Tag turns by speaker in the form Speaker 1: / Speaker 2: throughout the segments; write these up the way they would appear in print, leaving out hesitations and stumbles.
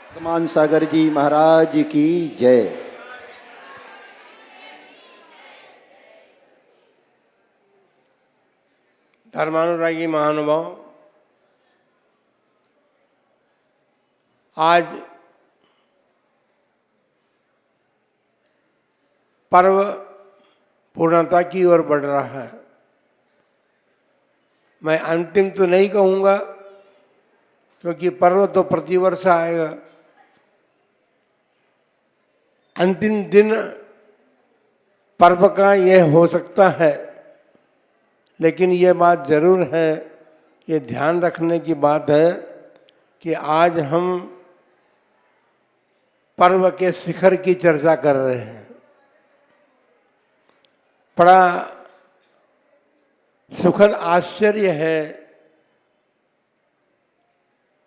Speaker 1: वर्तमान सागर जी महाराज की जय।
Speaker 2: धर्मानुरागी महानुभाव, आज पर्व पूर्णता की ओर बढ़ रहा है। मैं अंतिम तो नहीं कहूँगा, क्योंकि पर्व तो प्रतिवर्ष आएगा। अंतिम दिन पर्व का यह हो सकता है, लेकिन ये बात जरूर है, ये ध्यान रखने की बात है कि आज हम पर्व के शिखर की चर्चा कर रहे हैं। बड़ा सुखद आश्चर्य है,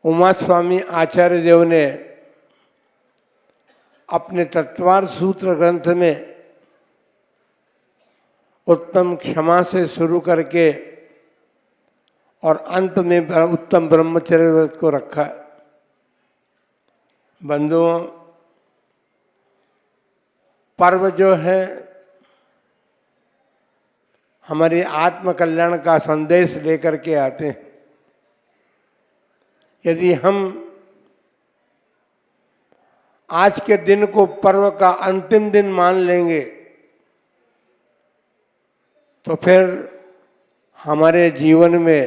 Speaker 2: उमा स्वामी आचार्य देव ने अपने तत्वार सूत्र ग्रंथ में उत्तम क्षमा से शुरू करके और अंत में उत्तम ब्रह्मचर्य व्रत को रखा। बंधुओं, पर्व जो है हमारे आत्म कल्याण का संदेश लेकर के आते हैं। यदि हम आज के दिन को पर्व का अंतिम दिन मान लेंगे तो फिर हमारे जीवन में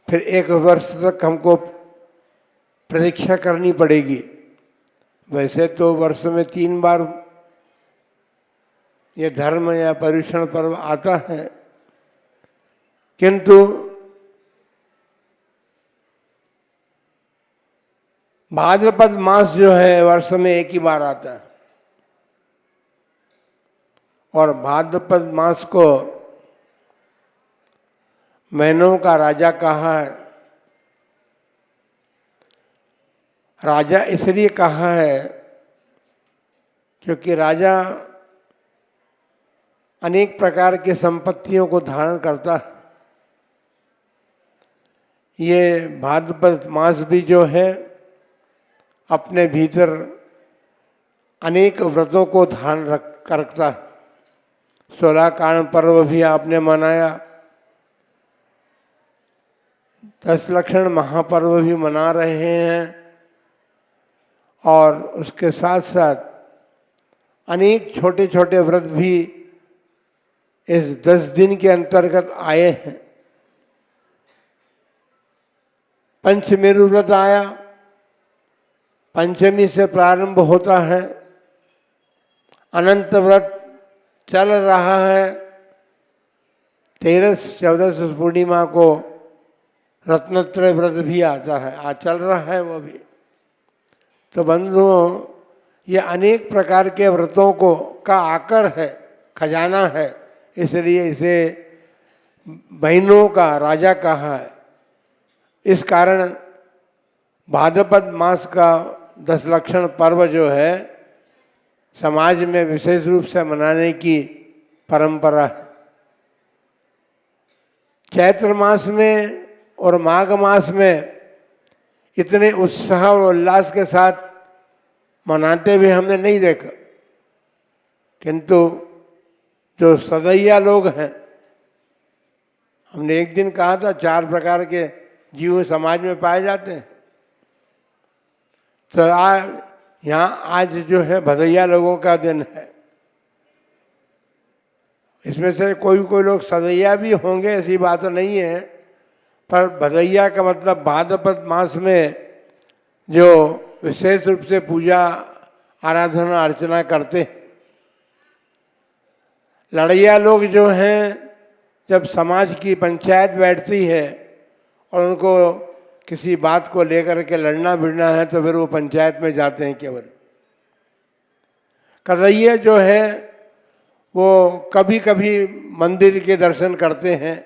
Speaker 2: फिर एक वर्ष तक हमको प्रतीक्षा करनी पड़ेगी। वैसे तो वर्ष में 3 बार ये धर्म या पर्युषण पर्व आता है, किंतु भाद्रपद मास जो है वर्ष में एक ही बार आता है। और भाद्रपद मास को महीनों का राजा कहा है। राजा इसलिए कहा है क्योंकि राजा अनेक प्रकार के संपत्तियों को धारण करता है। ये भाद्रपद मास भी जो है अपने भीतर अनेक व्रतों को धारण रखता है। 16 कारण पर्व भी आपने मनाया, 10 लक्षण महापर्व भी मना रहे हैं, और उसके साथ साथ अनेक छोटे छोटे व्रत भी इस 10 दिन के अंतर्गत आए हैं। पंचमेरु व्रत आया, पंचमी से प्रारंभ होता है। अनंत व्रत चल रहा है। 13 14 पूर्णिमा को रत्नत्रय व्रत भी आता है, आज चल रहा है वो भी। तो बंधुओं, ये अनेक प्रकार के व्रतों को का आकर है, खजाना है, इसलिए इसे महीनों का राजा कहा है। इस कारण भाद्रपद मास का 10 लक्षण पर्व जो है समाज में विशेष रूप से मनाने की परंपरा है। चैत्र मास में और माघ मास में इतने उत्साह और उल्लास के साथ मनाते हुए हमने नहीं देखा, किंतु जो सदैया लोग हैं, हमने एक दिन कहा था 4 प्रकार के जीव समाज में पाए जाते हैं। तो यहाँ आज जो है भदैया लोगों का दिन है। इसमें से कोई कोई लोग सदैया भी होंगे, ऐसी बात नहीं है, पर भदैया का मतलब भाद्रपद मास में जो विशेष रूप से पूजा आराधना अर्चना करते हैं। लड़ैया लोग जो हैं, जब समाज की पंचायत बैठती है और उनको किसी बात को लेकर के लड़ना भिड़ना है तो फिर वो पंचायत में जाते हैं केवल। कदैया जो है वो कभी कभी मंदिर के दर्शन करते हैं,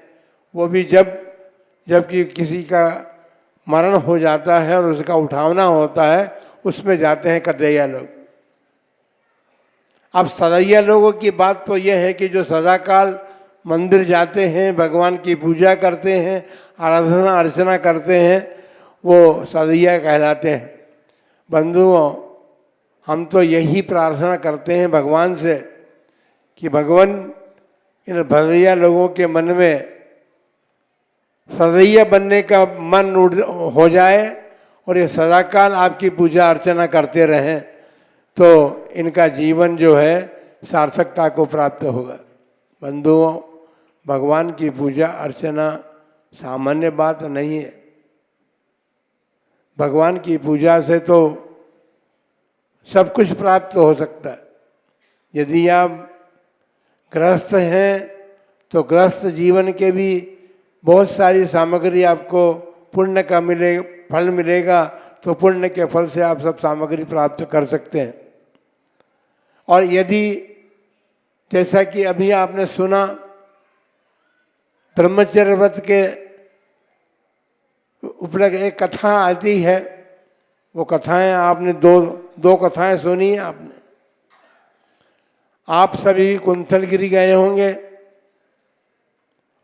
Speaker 2: वो भी जबकि किसी का मरण हो जाता है और उसका उठावना होता है, उसमें जाते हैं कदैया लोग। अब सदैया लोगों की बात तो यह है कि जो सदाकाल मंदिर जाते हैं, भगवान की पूजा करते हैं, आराधना अर्चना करते हैं, वो सदैया कहलाते हैं। बंधुओं, हम तो यही प्रार्थना करते हैं भगवान से कि भगवान इन भदैया लोगों के मन में सदैव बनने का मन हो जाए और ये सदाकाल आपकी पूजा अर्चना करते रहें, तो इनका जीवन जो है सार्थकता को प्राप्त होगा। बंधुओं, भगवान की पूजा अर्चना सामान्य बात नहीं है। भगवान की पूजा से तो सब कुछ प्राप्त हो सकता है। यदि आप गृहस्थ हैं तो गृहस्थ जीवन के भी बहुत सारी सामग्री आपको पुण्य का फल मिलेगा, तो पुण्य के फल से आप सब सामग्री प्राप्त कर सकते हैं। और यदि जैसा कि अभी आपने सुना ब्रह्मचर्य व्रत के उपलक्ष्य एक कथा आती है, वो कथाएं आपने दो कथाएं सुनी है आपने। आप सभी कुंथलगिरी गए होंगे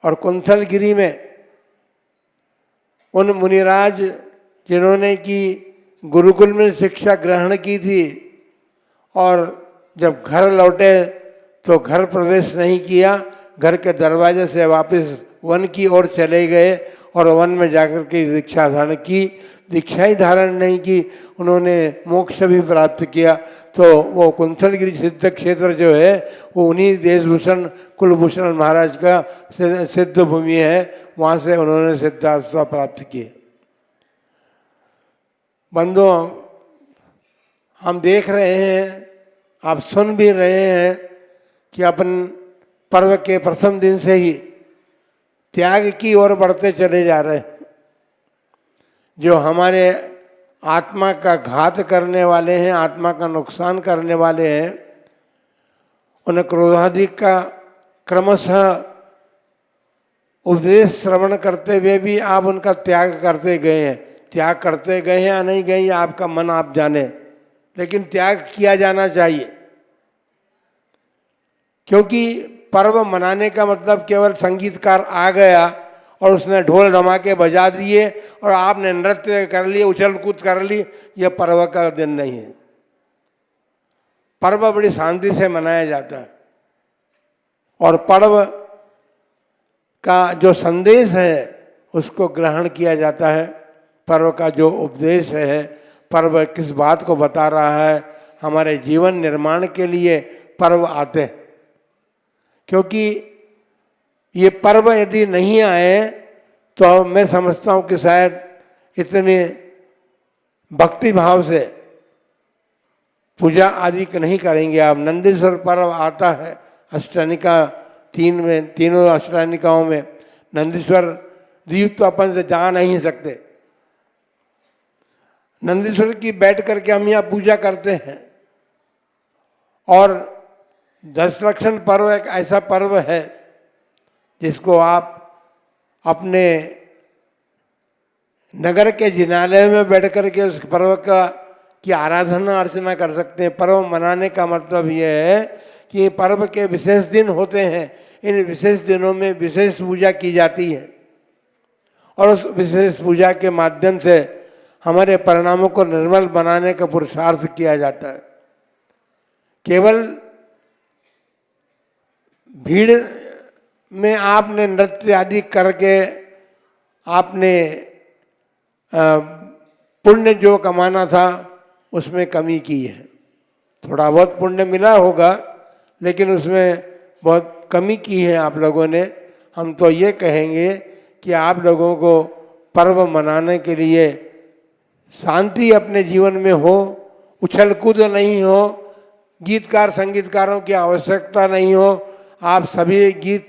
Speaker 2: और कुंथलगिरी में उन मुनिराज जिन्होंने कि गुरुकुल में शिक्षा ग्रहण की थी और जब घर लौटे तो घर प्रवेश नहीं किया, घर के दरवाजे से वापस वन की ओर चले गए और वन में जाकर के दीक्षा धारण की। दीक्षा ही धारण नहीं की, उन्होंने मोक्ष भी प्राप्त किया। तो वो कुंथलगिरी सिद्ध क्षेत्र जो है वो उन्हीं देशभूषण कुलभूषण महाराज का सिद्ध भूमि है, वहाँ से उन्होंने सिद्धावस्था प्राप्त की। बंधुओं, हम देख रहे हैं, आप सुन भी रहे हैं कि अपन पर्व के प्रथम दिन से ही त्याग की ओर बढ़ते चले जा रहे हैं। जो हमारे आत्मा का घात करने वाले हैं, आत्मा का नुकसान करने वाले हैं, उन्हें क्रोधादि का क्रमशः उपदेश श्रवण करते हुए भी आप उनका त्याग करते गए हैं। त्याग करते गए हैं या नहीं गए, आपका मन आप जाने, लेकिन त्याग किया जाना चाहिए। क्योंकि पर्व मनाने का मतलब केवल संगीतकार आ गया और उसने ढोल रमा के बजा दिए और आपने नृत्य कर लिए, उछल कूद कर ली, यह पर्व का दिन नहीं है। पर्व बड़ी शांति से मनाया जाता है और पर्व का जो संदेश है उसको ग्रहण किया जाता है। पर्व का जो उपदेश है, पर्व किस बात को बता रहा है, हमारे जीवन निर्माण के लिए पर्व आते हैं। क्योंकि ये पर्व यदि नहीं आए तो मैं समझता हूँ कि शायद इतने भक्ति भाव से पूजा आदि नहीं करेंगे आप। नंदीश्वर पर्व आता है अष्टानिका तीनों अष्टानिकाओं में। नंदीश्वर द्वीप तो अपन से जा नहीं सकते। नंदीश्वर की बैठ करके हम यहाँ पूजा करते हैं। और दशलक्षण पर्व एक ऐसा पर्व है जिसको आप अपने नगर के जिनालय में बैठ करके उस पर्व की आराधना अर्चना कर सकते हैं। पर्व मनाने का मतलब ये है कि पर्व के विशेष दिन होते हैं, इन विशेष दिनों में विशेष पूजा की जाती है और उस विशेष पूजा के माध्यम से हमारे परिणामों को निर्मल बनाने का पुरुषार्थ किया जाता है। केवल भीड़ में आपने नृत्य आदि करके आपने पुण्य जो कमाना था उसमें कमी की है। थोड़ा बहुत पुण्य मिला होगा लेकिन उसमें बहुत कमी की है आप लोगों ने। हम तो ये कहेंगे कि आप लोगों को पर्व मनाने के लिए शांति अपने जीवन में हो, उछल कूद नहीं हो, गीतकार संगीतकारों की आवश्यकता नहीं हो। आप सभी गीत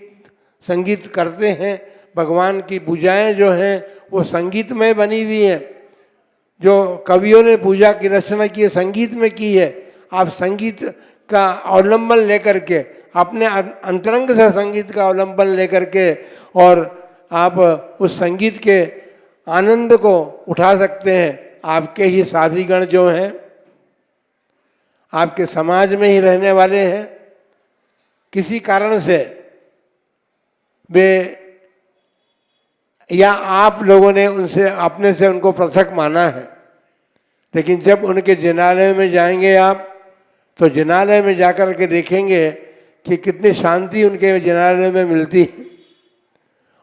Speaker 2: संगीत करते हैं, भगवान की पूजाएं जो हैं वो संगीत में बनी हुई हैं। जो कवियों ने पूजा की रचना की है संगीत में की है। आप संगीत का अवलंबन लेकर के, अपने अंतरंग से संगीत का अवलंबन लेकर के और आप उस संगीत के आनंद को उठा सकते हैं। आपके ही साथीगण जो हैं, आपके समाज में ही रहने वाले हैं, किसी कारण से वे या आप लोगों ने उनसे अपने से उनको पृथक माना है, लेकिन जब उनके जिनालय में जाएंगे आप, तो जिनालय में जाकर के देखेंगे कि कितनी शांति उनके जिनालय में मिलती है।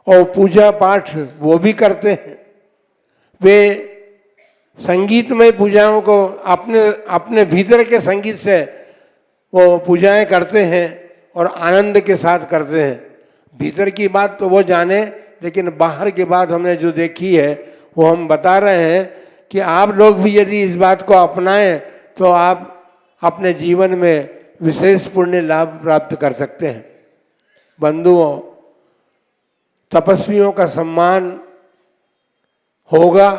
Speaker 2: और पूजा पाठ वो भी करते हैं। वे संगीतमय पूजाओं को अपने अपने भीतर के संगीत से वो पूजाएं करते हैं और आनंद के साथ करते हैं। भीतर की बात तो वो जाने, लेकिन बाहर की बात हमने जो देखी है वो हम बता रहे हैं कि आप लोग भी यदि इस बात को अपनाएं तो आप अपने जीवन में विशेष पुण्य लाभ प्राप्त कर सकते हैं। बंधुओं, तपस्वियों का सम्मान होगा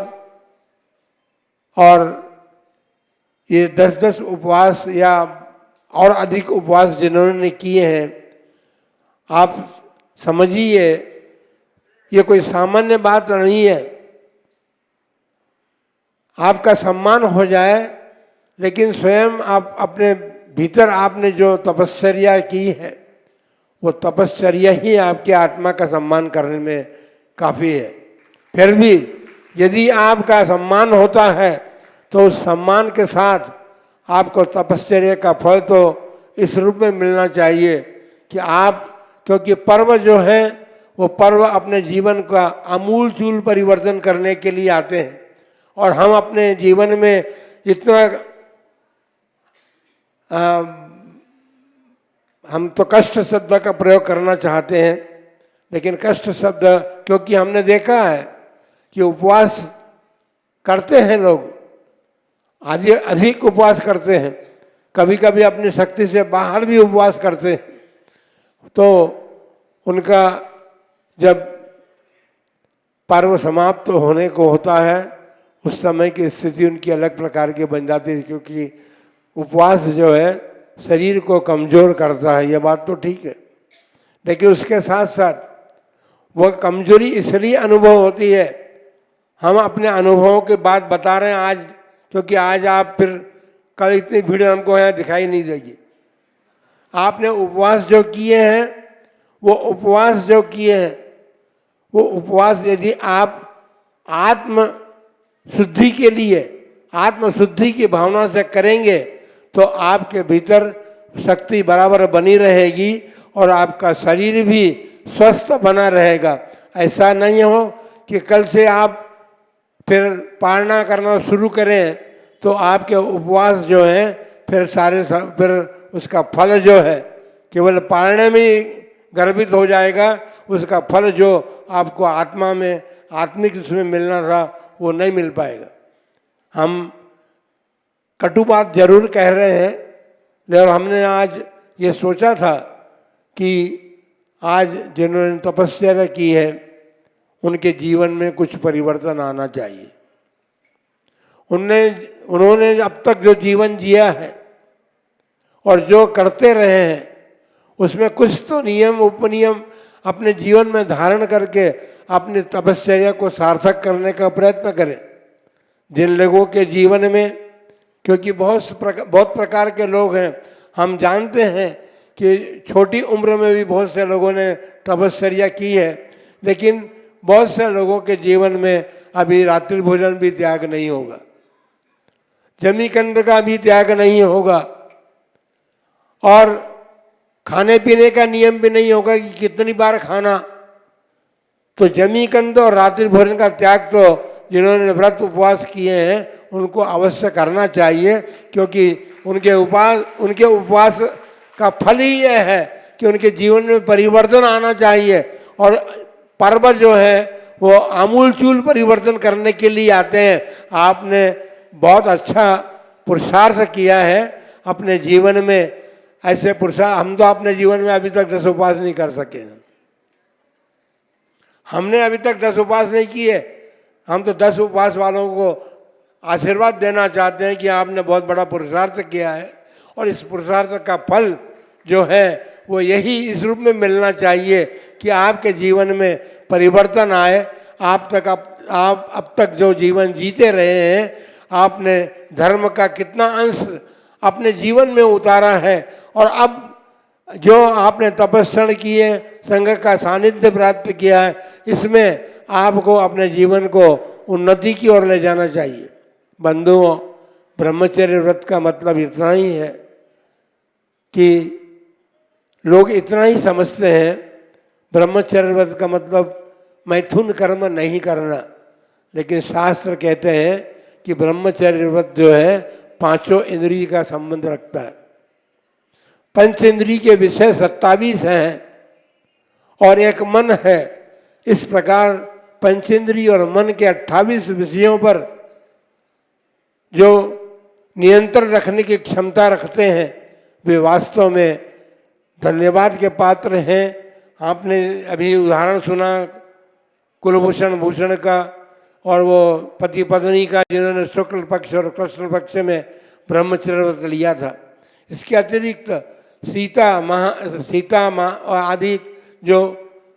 Speaker 2: और ये 10-10 उपवास या और अधिक उपवास जिन्होंने किए हैं, आप समझिए ये कोई सामान्य बात नहीं है। आपका सम्मान हो जाए, लेकिन स्वयं आप अपने भीतर आपने जो तपश्चर्या की है वो तपश्चर्या ही आपके आत्मा का सम्मान करने में काफ़ी है। फिर भी यदि आपका सम्मान होता है तो उस सम्मान के साथ आपको तपश्चर्या का फल तो इस रूप में मिलना चाहिए कि आप, क्योंकि पर्व जो है वो पर्व अपने जीवन का आमूल चूल परिवर्तन करने के लिए आते हैं। और हम अपने जीवन में इतना हम तो कष्ट शब्द का प्रयोग करना चाहते हैं, लेकिन कष्ट शब्द क्योंकि हमने देखा है कि उपवास करते हैं लोग, अधिक उपवास करते हैं, कभी कभी अपनी शक्ति से बाहर भी उपवास करते हैं, तो उनका जब पर्व समाप्त होने को होता है उस समय की स्थिति उनकी अलग प्रकार की बन जाती है। क्योंकि उपवास जो है शरीर को कमज़ोर करता है, ये बात तो ठीक है, लेकिन उसके साथ साथ वह कमजोरी इसलिए अनुभव होती है, हम अपने अनुभवों की बात बता रहे हैं आज, क्योंकि आज आप फिर कल इतनी भीड़ हमको यहाँ दिखाई नहीं देगी। आपने उपवास जो किए हैं वो उपवास जो किए हैं वो उपवास यदि आप आत्म शुद्धि के लिए, आत्म शुद्धि की भावना से करेंगे तो आपके भीतर शक्ति बराबर बनी रहेगी और आपका शरीर भी स्वस्थ बना रहेगा। ऐसा नहीं हो कि कल से आप फिर पालना करना शुरू करें तो आपके उपवास जो है फिर उसका फल जो है केवल पालने में गर्भित हो जाएगा, उसका फल जो आपको आत्मा में आत्मिक उसमें मिलना था वो नहीं मिल पाएगा। हम कटु बात जरूर कह रहे हैं, लेकिन हमने आज ये सोचा था कि आज जिन्होंने तपस्या की है उनके जीवन में कुछ परिवर्तन आना चाहिए। उन्होंने अब तक जो जीवन जिया है और जो करते रहे हैं उसमें कुछ तो नियम उपनियम अपने जीवन में धारण करके अपनी तपश्चर्या को सार्थक करने का प्रयत्न करें। जिन लोगों के जीवन में, क्योंकि बहुत प्रकार के लोग हैं, हम जानते हैं कि छोटी उम्र में भी बहुत से लोगों ने तपश्चर्या की है, लेकिन बहुत से लोगों के जीवन में अभी रात्रि भोजन भी त्याग नहीं होगा, जमीकंद का भी त्याग नहीं होगा और खाने पीने का नियम भी नहीं होगा कि कितनी बार खाना। तो जमीकंद और रात्रि भोजन का त्याग तो जिन्होंने व्रत उपवास किए हैं उनको अवश्य करना चाहिए, क्योंकि उनके उपवास का फल ही यह है कि उनके जीवन में परिवर्तन आना चाहिए। और पर्व जो है वो आमूलचूल परिवर्तन करने के लिए आते हैं। आपने बहुत अच्छा पुरुषार्थ किया है अपने जीवन में। ऐसे पुरुषार्थ हम तो अपने जीवन में अभी तक 10 उपवास नहीं कर सके हैं। हमने अभी तक 10 उपवास नहीं किए। हम तो 10 उपवास वालों को आशीर्वाद देना चाहते हैं कि आपने बहुत बड़ा पुरुषार्थ किया है और इस पुरुषार्थ का फल जो है वो यही इस रूप में मिलना चाहिए कि आपके जीवन में परिवर्तन आए। आप अब तक जो जीवन जीते रहे हैं, आपने धर्म का कितना अंश अपने जीवन में उतारा है और अब जो आपने तपस्या किए, संघ का सानिध्य प्राप्त किया है, इसमें आपको अपने जीवन को उन्नति की ओर ले जाना चाहिए। बंधुओं, ब्रह्मचर्य व्रत का मतलब इतना ही है कि लोग इतना ही समझते हैं ब्रह्मचर्य व्रत का मतलब मैथुन कर्म नहीं करना, लेकिन शास्त्र कहते हैं कि ब्रह्मचर्य व्रत जो है पांचों इंद्रिय का संबंध रखता है। पंच इंद्रिय के विषय 27 हैं और एक मन है। इस प्रकार पंचेंद्रिय और मन के 28 विषयों पर जो नियंत्रण रखने की क्षमता रखते हैं वे वास्तव में धन्यवाद के पात्र हैं। आपने अभी उदाहरण सुना कुलभूषण भूषण का और वो पति पत्नी का जिन्होंने शुक्ल पक्ष और कृष्ण पक्ष में ब्रह्मचर्य व्रत लिया था। इसके अतिरिक्त सीता माँ और आदि जो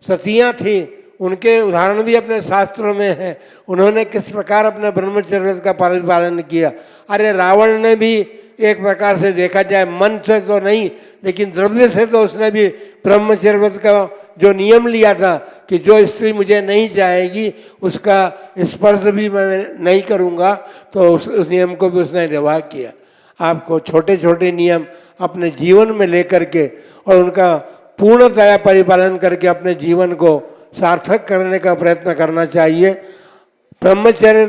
Speaker 2: सतियाँ थीं उनके उदाहरण भी अपने शास्त्रों में हैं। उन्होंने किस प्रकार अपने ब्रह्मचर्य व्रत का पालन किया। अरे रावण ने भी एक प्रकार से देखा जाए मन से तो नहीं लेकिन द्रव्य से तो उसने भी ब्रह्मचर्य व्रत का जो नियम लिया था कि जो स्त्री मुझे नहीं चाहेगी उसका स्पर्श भी मैं नहीं करूँगा, तो उस नियम को भी उसने निर्वाह किया। आपको छोटे छोटे नियम अपने जीवन में लेकर के और उनका पूर्णतया परिपालन करके अपने जीवन को सार्थक करने का प्रयत्न करना चाहिए। ब्रह्मचर्य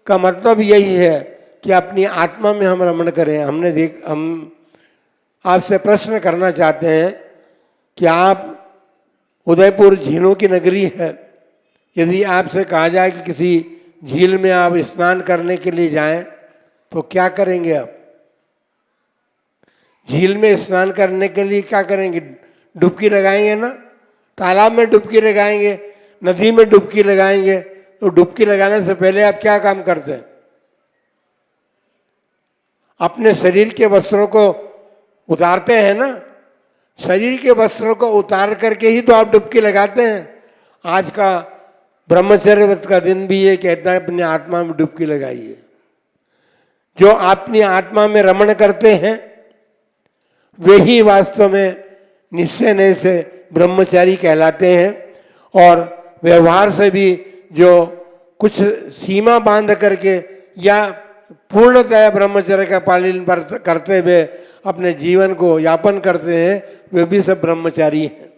Speaker 2: का मतलब यही है कि अपनी आत्मा में हम रमण करें। हम आपसे प्रश्न करना चाहते हैं कि आप उदयपुर झीलों की नगरी है, यदि आपसे कहा जाए कि किसी झील में आप स्नान करने के लिए जाएं तो क्या करेंगे आप? झील में स्नान करने के लिए क्या करेंगे? डुबकी लगाएंगे ना, तालाब में डुबकी लगाएंगे, नदी में डुबकी लगाएंगे। तो डुबकी लगाने से पहले आप क्या काम करते हैं? अपने शरीर के वस्त्रों को उतारते हैं ना। शरीर के वस्त्रों को उतार करके ही तो आप डुबकी लगाते हैं। आज का ब्रह्मचर्य व्रत का दिन भी ये कहता है अपनी आत्मा में डुबकी लगाइए। जो अपनी आत्मा में रमण करते हैं वे ही वास्तव में निश्चय से ब्रह्मचारी कहलाते हैं। और व्यवहार से भी जो कुछ सीमा बांध करके या पूर्णतया ब्रह्मचर्य का पालन करते हुए अपने जीवन को यापन करते हैं वे भी सब ब्रह्मचारी हैं।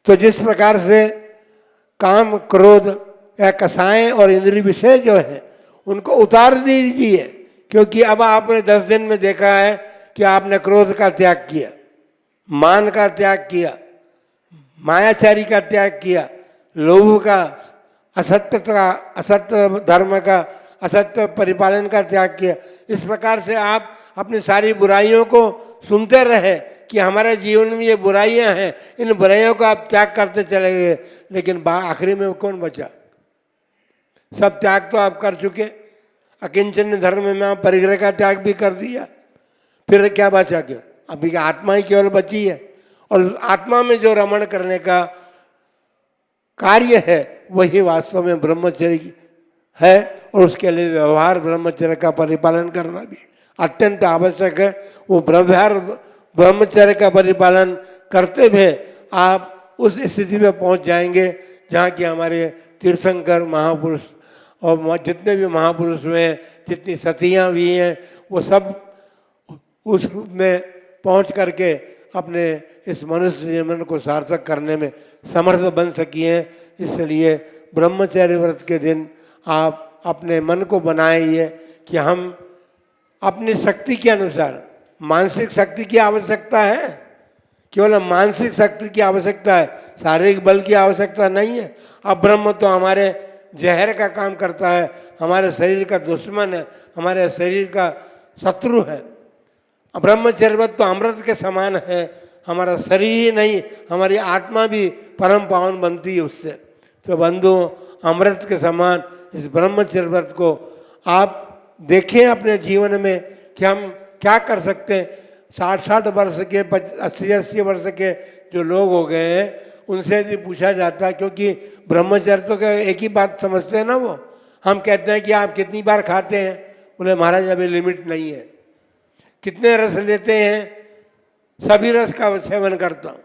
Speaker 2: तो जिस प्रकार से काम क्रोध या कसाएं और इंद्रिय विषय जो है उनको उतार दीजिए, क्योंकि अब आपने 10 दिन में देखा है कि आपने क्रोध का त्याग किया, मान का त्याग किया, मायाचारी का त्याग किया, लोभ का, असत्य धर्म का, असत्य परिपालन का त्याग किया। इस प्रकार से आप अपनी सारी बुराइयों को सुनते रहे कि हमारे जीवन में ये बुराइयां हैं, इन बुराइयों को आप त्याग करते चले गए, लेकिन आखिरी में कौन बचा? सब त्याग तो आप कर चुके। अकिंचन धर्म में आप परिग्रह का त्याग भी कर दिया, फिर क्या बचा? क्या अभी आत्मा ही केवल बची है। और आत्मा में जो रमण करने का कार्य है वही वास्तव में ब्रह्मचर्य है। और उसके लिए व्यवहार ब्रह्मचर्य का परिपालन करना भी अत्यंत आवश्यक है। वो ब्रह्मचर्य का परिपालन करते हुए आप उस स्थिति में पहुंच जाएंगे जहाँ कि हमारे तीर्थंकर महापुरुष और जितने भी महापुरुष हुए हैं, जितनी सतियाँ भी हैं, वो सब उस रूप में पहुंच करके अपने इस मनुष्य जीवन को सार्थक करने में समर्थ बन सकी हैं। इसलिए ब्रह्मचर्य व्रत के दिन आप अपने मन को बनाइए कि हम अपनी शक्ति के अनुसार, मानसिक शक्ति की आवश्यकता है, केवल मानसिक शक्ति की आवश्यकता है, शारीरिक बल की आवश्यकता नहीं है। अब ब्रह्म तो हमारे जहर का काम करता है, हमारे शरीर का दुश्मन है, हमारे शरीर का शत्रु है। ब्रह्मचर्य व्रत तो अमृत के समान है। हमारा शरीर ही नहीं, हमारी आत्मा भी परम पावन बनती है उससे। तो बंधुओं, अमृत के समान इस ब्रह्मचर्य व्रत को आप देखें अपने जीवन में कि हम क्या कर सकते हैं। 60 वर्ष के 80 वर्ष के जो लोग हो गए हैं उनसे भी पूछा जाता है, क्योंकि ब्रह्मचर्य तो का एक ही बात समझते हैं ना। वो हम कहते हैं कि आप कितनी बार खाते हैं? बोले महाराज अभी लिमिट नहीं है। कितने रस लेते हैं? सभी रस का सेवन करता हूँ।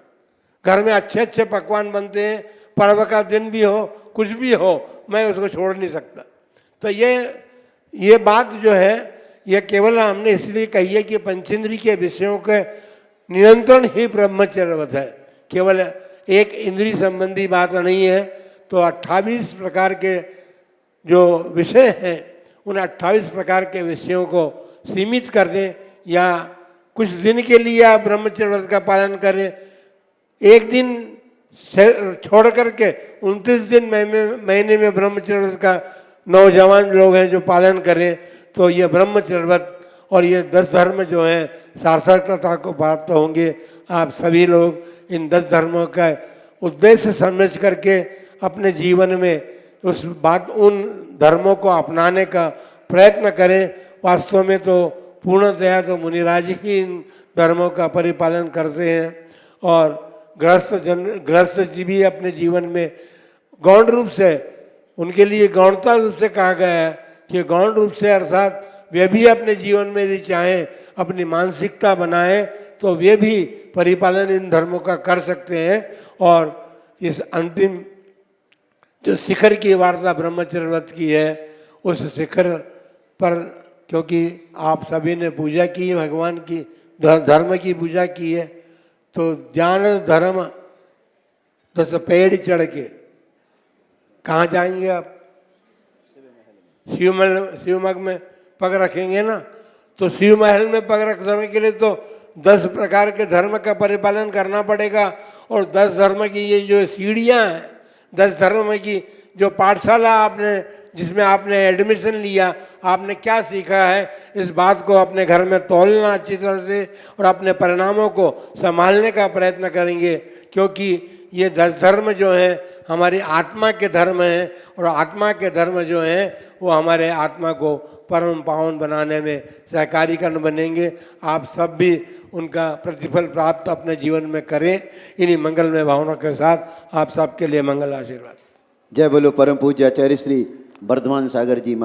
Speaker 2: घर में अच्छे अच्छे पकवान बनते हैं, पर्व का दिन भी हो, कुछ भी हो, मैं उसको छोड़ नहीं सकता। तो ये बात जो है यह केवल हमने इसलिए कही है कि पंचेंद्रिय के विषयों के नियंत्रण ही ब्रह्मचर्यवत है, केवल एक इंद्रिय संबंधी बात नहीं है। तो 28 प्रकार के जो विषय हैं उन 28 प्रकार के विषयों को सीमित कर दें या कुछ दिन के लिए आप ब्रह्मचर्य का पालन करें, एक दिन छोड़ करके 29 दिन महीने में ब्रह्मचर्य का नौजवान लोग हैं जो पालन करें, तो ये ब्रह्मचर्यवत और ये 10 धर्म जो हैं सार्थकता को प्राप्त होंगे। आप सभी लोग इन 10 धर्मों का उद्देश्य समझ करके अपने जीवन में उन धर्मों को अपनाने का प्रयत्न करें। वास्तव में तो पूर्णतया तो मुनिराज ही इन धर्मों का परिपालन करते हैं और गृहस्थ जी भी अपने जीवन में गौण रूप से, उनके लिए गौणता रूप से कहा गया है कि गौण रूप से अर्थात वे भी अपने जीवन में यदि चाहें अपनी मानसिकता बनाएं तो वे भी परिपालन इन धर्मों का कर सकते हैं। और इस अंतिम जो शिखर की वार्ता ब्रह्मचर्यव्रत की है, उस शिखर पर क्योंकि आप सभी ने पूजा की, भगवान की धर्म की पूजा की है, तो ज्ञान धर्म 10 पेड़ चढ़ के कहाँ जाएंगे आप? शिव मग में पग रखेंगे ना, तो शिव महल में पग रखने के लिए तो 10 प्रकार के धर्म का परिपालन करना पड़ेगा। और 10 धर्म की ये जो सीढ़ियाँ हैं, 10 धर्म की जो पाठशाला आपने जिसमें आपने एडमिशन लिया, आपने क्या सीखा है, इस बात को अपने घर में तौलना अच्छी तरह से और अपने परिणामों को संभालने का प्रयत्न करेंगे। क्योंकि ये 10 धर्म जो हैं हमारी आत्मा के धर्म हैं और आत्मा के धर्म जो हैं वो हमारे आत्मा को परम पावन बनाने में सहकारी कारण बनेंगे। आप सब भी उनका प्रतिफल प्राप्त अपने जीवन में करें। इन्हीं मंगलमय भावना के साथ आप सबके लिए मंगल आशीर्वाद।
Speaker 1: जय बोलो परम पूज्य आचार्य श्री वर्धमान सागर जी।